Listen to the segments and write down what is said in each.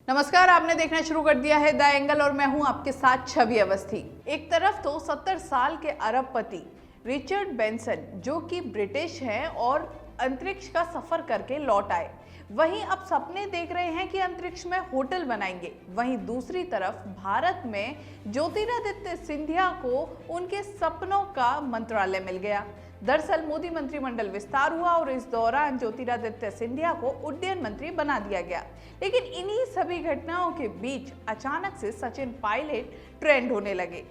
नमस्कार, आपने देखना शुरू कर दिया है द एंगल और मैं हूं आपके साथ छवि अवस्थी। एक तरफ तो 70 साल के अरबपति रिचर्ड ब्रैंसन जो कि ब्रिटिश हैं और अंतरिक्ष का सफर करके लौट आए, वहीं अब सपने देख रहे हैं कि अंतरिक्ष में होटल बनाएंगे। वहीं दूसरी तरफ भारत में ज्योतिरादित्य सिंधिया को उनके सपनों का मंत्रालय मिल गया। दरअसल मोदी मंत्रिमंडल विस्तार हुआ और इस दौरान ज्योतिरादित्य सिंधिया को उड्डयन मंत्री बना दिया गया। लेकिन इन्हीं सभी घटनाओं के बीच अचानक से सचिन पायलट ट्रेंड होने लगे।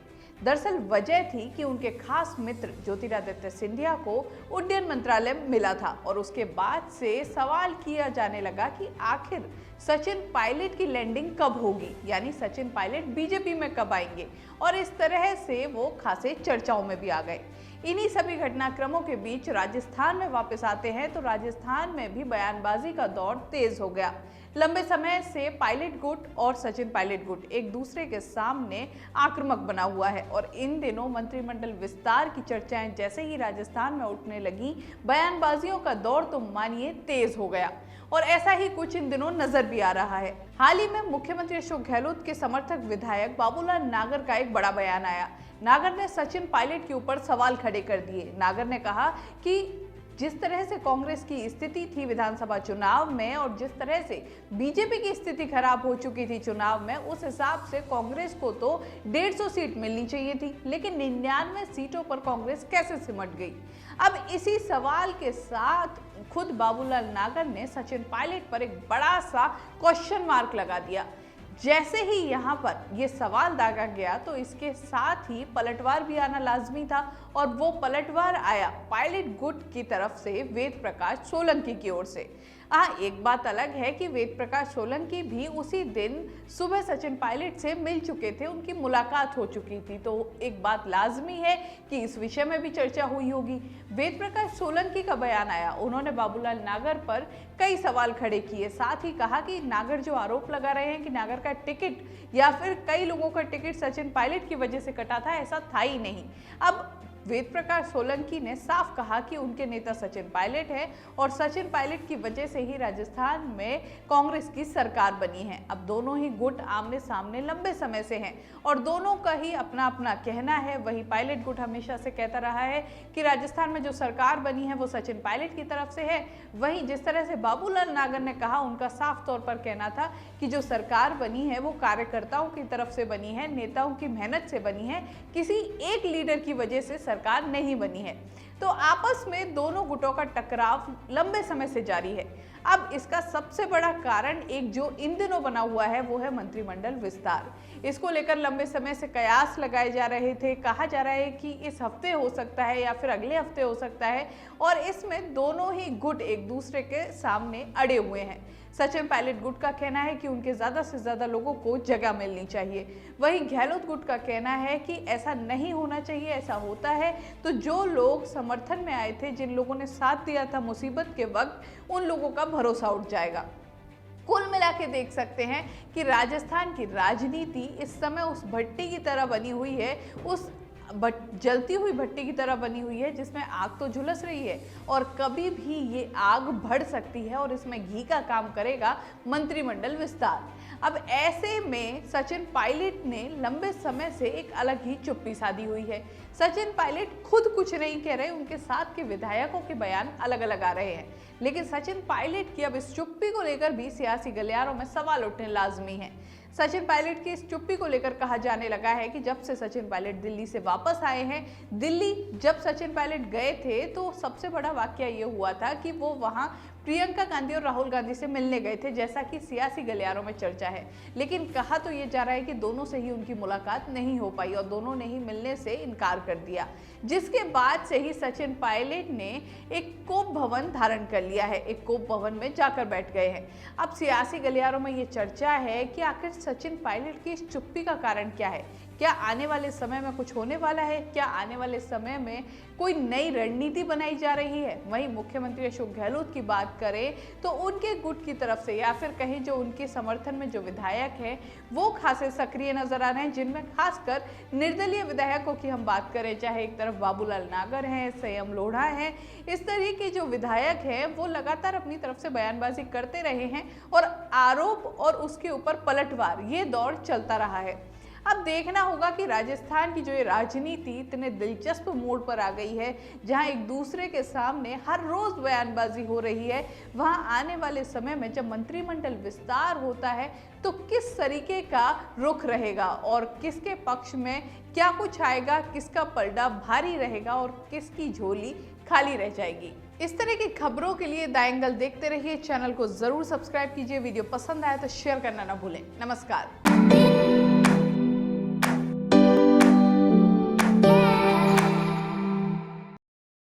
दरअसल वजह थी कि उनके खास मित्र ज्योतिरादित्य सिंधिया को उड्डयन मंत्रालय मिला था और उसके बाद से सवाल किया जाने लगा कि आखिर सचिन पायलट की लैंडिंग कब होगी, यानी सचिन पायलट बीजेपी में कब आएंगे, और इस तरह से वो खासे चर्चाओं में भी आ गए। इन्हीं सभी घटनाक्रमों के बीच राजस्थान में वापस आते हैं तो राजस्थान में भी बयानबाजी का दौर तेज हो गया। लंबे समय से पायलट गुट और सचिन पायलट गुट एक दूसरे के सामने आक्रामक बना हुआ है और इन दिनों मंत्रिमंडल विस्तार की चर्चाएं जैसे ही राजस्थान में उठने लगी, बयानबाजियों का दौर तो मानिए तेज हो गया और ऐसा ही कुछ इन दिनों नजर भी आ रहा है। हाल ही में मुख्यमंत्री अशोक गहलोत के समर्थक विधायक बाबूलाल नागर का एक बड़ा बयान आया। नागर ने सचिन पायलट के ऊपर सवाल खड़े कर दिए। नागर ने कहा कि जिस तरह से कांग्रेस की स्थिति थी विधानसभा चुनाव में और जिस तरह से बीजेपी की स्थिति खराब हो चुकी थी चुनाव में, उस हिसाब से कांग्रेस को तो 150 सीट मिलनी चाहिए थी, लेकिन 99 सीटों पर कांग्रेस कैसे सिमट गई। अब इसी सवाल के साथ खुद बाबूलाल नागर ने सचिन पायलट पर एक बड़ा सा क्वेश्चन मार्क लगा दिया। जैसे ही यहाँ पर ये सवाल दागा गया तो इसके साथ ही पलटवार भी आना लाजमी था और वो पलटवार आया पायलट गुट की तरफ से वेद प्रकाश सोलंकी की ओर से। हाँ, एक बात अलग है कि वेद प्रकाश सोलंकी भी उसी दिन सुबह सचिन पायलट से मिल चुके थे, उनकी मुलाकात हो चुकी थी, तो एक बात लाजमी है कि इस विषय में भी चर्चा हुई होगी। वेद प्रकाश सोलंकी का बयान आया, उन्होंने बाबूलाल नागर पर कई सवाल खड़े किए, साथ ही कहा कि नागर जो आरोप लगा रहे हैं कि नागर का टिकट या फिर कई लोगों का टिकट सचिन पायलट की वजह से कटा था, ऐसा था ही नहीं। अब वेद प्रकाश सोलंकी ने साफ कहा कि उनके नेता सचिन पायलट है और सचिन पायलट की वजह से ही राजस्थान में कांग्रेस की सरकार बनी है। अब दोनों ही गुट आमने सामने लंबे समय से हैं और दोनों का ही अपना अपना कहना है। वही पायलट गुट हमेशा से कहता रहा है कि राजस्थान में जो सरकार बनी है वो सचिन पायलट की तरफ से है। वहीं जिस तरह से बाबूलाल नागर ने कहा, उनका साफ तौर पर कहना था कि जो सरकार बनी है वो कार्यकर्ताओं की तरफ से बनी है, नेताओं की मेहनत से बनी है, किसी एक लीडर की वजह से सरकार नहीं बनी है। तो आपस में दोनों गुटों का टकराव लंबे समय से जारी है। अब इसका सबसे बड़ा कारण एक जो इन दिनों बना हुआ है वो है मंत्रिमंडल विस्तार। इसको लेकर लंबे समय से कयास लगाए जा रहे थे, कहा जा रहा है कि इस हफ्ते हो सकता है या फिर अगले हफ्ते हो सकता है और इसमें दोनों ही गुट एक दूसरे के सामने अड़े हुए हैं। सचिन पायलट गुट का कहना है कि उनके ज्यादा से ज्यादा लोगों को जगह मिलनी चाहिए, वहीं गहलोत गुट का कहना है कि ऐसा नहीं होना चाहिए, ऐसा होता है तो जो लोग समर्थन में आए थे, जिन लोगों ने साथ दिया था मुसीबत के वक्त, उन लोगों का भरोसा उठ जाएगा। कुल मिला के देख सकते हैं कि राजस्थान की राजनीति इस समय उस भट्टी की तरह बनी हुई है, उस जलती हुई भट्टी की तरह बनी हुई है जिसमें आग तो झुलस रही है और कभी भी ये आग बढ़ सकती है और इसमें घी का काम करेगा मंत्रिमंडल विस्तार। अब ऐसे में सचिन पायलट ने लंबे समय से एक अलग ही चुप्पी साधी हुई है। सचिन पायलट खुद कुछ नहीं कह रहे, उनके साथ के विधायकों के बयान अलग अलग आ रहे हैं, लेकिन सचिन पायलट की अब इस चुप्पी को लेकर भी सियासी गलियारों में सवाल उठने लाजमी है। सचिन पायलट की इस चुप्पी को लेकर कहा जाने लगा है कि जब से सचिन पायलट दिल्ली से वापस आए हैं, दिल्ली जब सचिन पायलट गए थे तो सबसे बड़ा वाकया ये हुआ था कि वो वहां प्रियंका गांधी और राहुल गांधी से मिलने गए थे, जैसा कि सियासी गलियारों में चर्चा है। लेकिन कहा तो ये जा रहा है कि दोनों से ही उनकी मुलाकात नहीं हो पाई और दोनों ने ही मिलने से इनकार कर दिया, जिसके बाद से ही सचिन पायलट ने एक कोप भवन धारण कर लिया है, एक कोप भवन में जाकर बैठ गए हैं। अब सियासी गलियारों में ये चर्चा है कि आखिर सचिन पायलट की इस चुप्पी का कारण क्या है, क्या आने वाले समय में कुछ होने वाला है? क्या आने वाले समय में कोई नई रणनीति बनाई जा रही है? वहीं मुख्यमंत्री अशोक गहलोत की बात करें तो उनके गुट की तरफ से या फिर कहीं जो उनके समर्थन में जो विधायक हैं वो खासे सक्रिय नजर आ रहे हैं, जिनमें खासकर निर्दलीय विधायकों की हम बात करें, चाहे एक तरफ बाबूलाल नागर हैं, संयम लोढ़ा हैं, इस तरह के जो विधायक हैं वो लगातार अपनी तरफ से बयानबाजी करते रहे हैं और आरोप और उसके ऊपर पलटवार ये दौर चलता रहा है। अब देखना होगा कि राजस्थान की जो ये राजनीति इतने दिलचस्प मोड़ पर आ गई है, जहां एक दूसरे के सामने हर रोज बयानबाजी हो रही है, वहां आने वाले समय में जब मंत्रिमंडल विस्तार होता है तो किस तरीके का रुख रहेगा और किसके पक्ष में क्या कुछ आएगा, किसका पलड़ा भारी रहेगा और किसकी झोली खाली रह जाएगी। इस तरह की खबरों के लिए द एंगल देखते रहिए। चैनल को जरूर सब्सक्राइब कीजिए। वीडियो पसंद आए तो शेयर करना ना भूलें। नमस्कार।